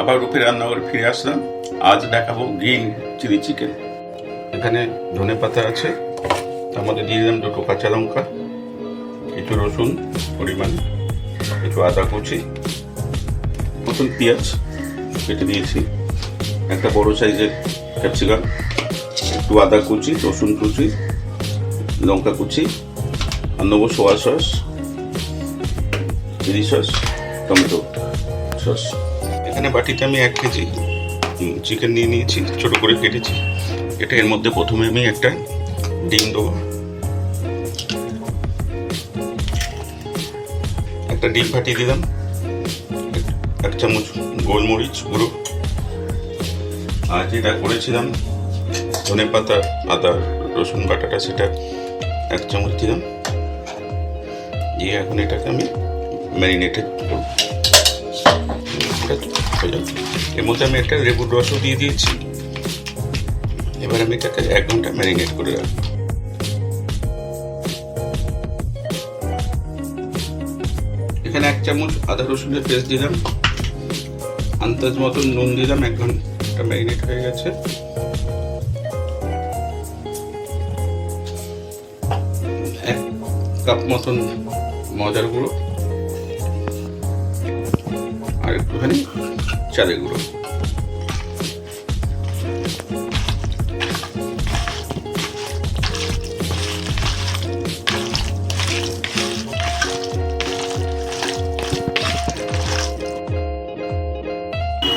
আবার রূপে রান্নাঘরে ফিরে আসলাম। আজ দেখাবো গ্রিন চিলি চিকেন। এখানে ধনে পাতা আছে, তার মধ্যে দিয়ে দিলাম 2টো কাঁচা লঙ্কা, কিছু রসুন পরিমাণ, একটু আদা কুচি, মতন পেঁয়াজ কেটে দিয়েছি, একটা বড় সাইজের ক্যাপসিকাম, একটু আদা কুচি, রসুন কুচি, লঙ্কা কুচি, আর নেবো soya sauce, chilli sauce, tomato sauce. এখানে বাটিতে আমি 1 কেজি চিকেন নিয়ে নিয়েছি, ছোট করে কেটেছি। এর মধ্যে প্রথমে আমি একটা ডিম দেবো, একটা ডিম ফাটিয়ে দিলাম, 1 চামচ গোলমরিচ গুঁড়ো, আর যেটা করেছিলাম ধনে পাতা আদা রসুন বাটাটা, সেটা 1 চামচ দিলাম দিয়ে এখন এটাকে আমি ম্যারিনেটে করব। এর মধ্যে আমি একটা লেবুর রসও দিয়ে দিয়েছি। এবার আমি এটাকে 1 ঘন্টা ম্যারিনেট করে রাখবো। এখানে 1 চামচ আদা রসুনের পেস্ট দিলাম, আন্দাজ মতন নুন দিলাম। 1 ঘন্টা ম্যারিনেট হয়ে গেছে। এক কাপ মতন মজার গুঁড়ো আর একটুখানি চালের গুঁড়ো।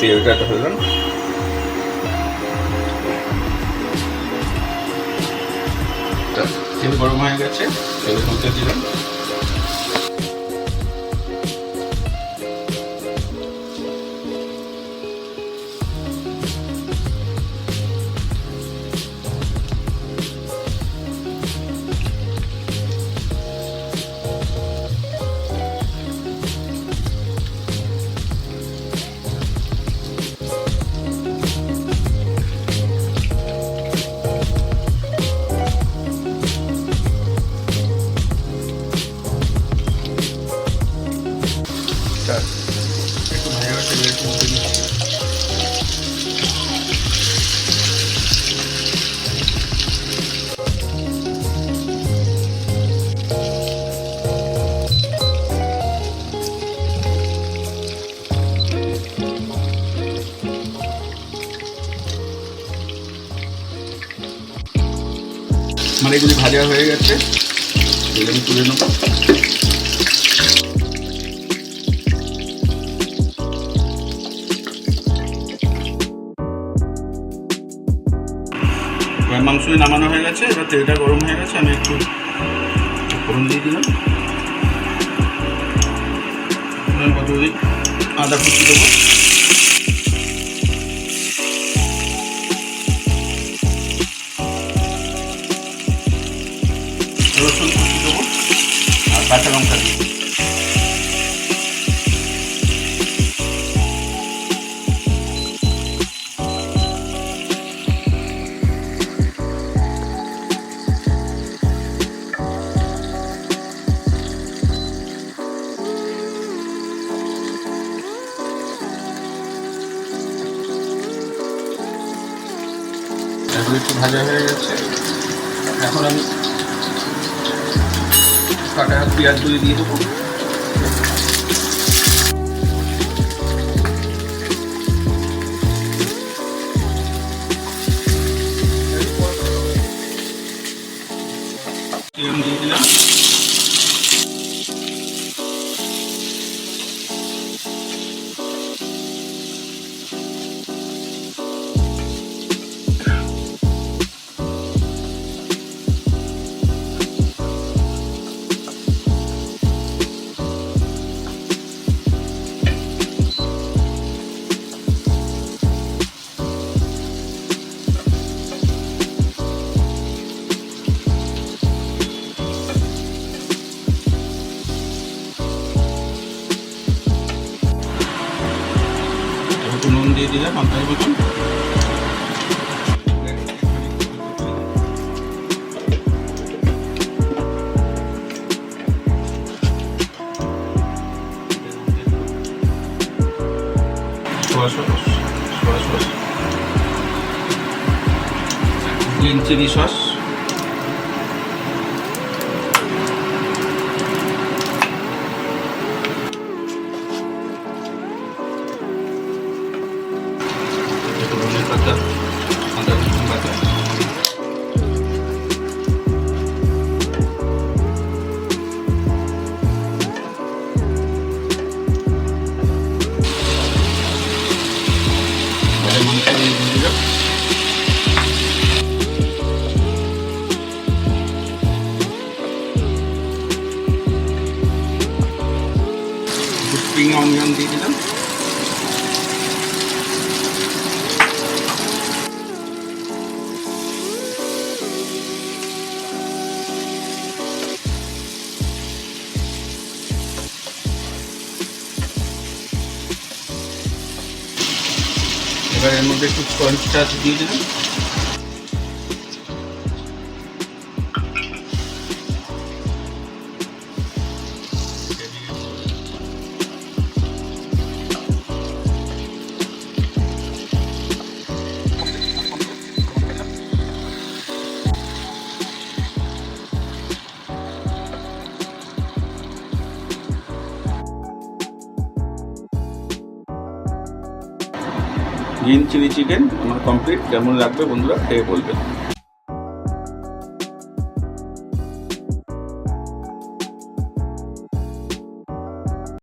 তেলটা ঢাললাম, তেল গরম হয়ে গেছে, তেলের মধ্যে দিলাম একটু ভাজা ভাজা তেলের মধ্যে দিচ্ছি। মানে এগুলি ভাজা হয়ে গেছে, এগুলো আমি তুলে নেব। মাংস নামানো হয়ে গেছে, এবার তেলটা গরম হয়ে গেছে, আমি একটু ফোড়ন দিয়ে দিলাম। কতদিন আদা কুচি দেবো, রসুন কুচি দেবো আর কাঁচা লঙ্কা দেবো। এগুলো একটু ভাজা হয়ে গেছে, এখন আমি কাটা পেঁয়াজগুলি দিয়ে দেবো। দিয়ে দিলাম, নুন দিয়ে দিলাম আন্দাজ মতন। Soya sauce, green chilli sauce, ধনে পাতা, আদা রসুন বাটা, স্প্রিং অনিয়ন দিয়ে দিলাম। এবার এর মধ্যে একটু কর্নস্টার্চ দিয়ে দিলাম। গ্রিন চিলি চিকেন আমার কমপ্লিট। কেমন লাগবে বন্ধুরা খেয়ে বলবেন।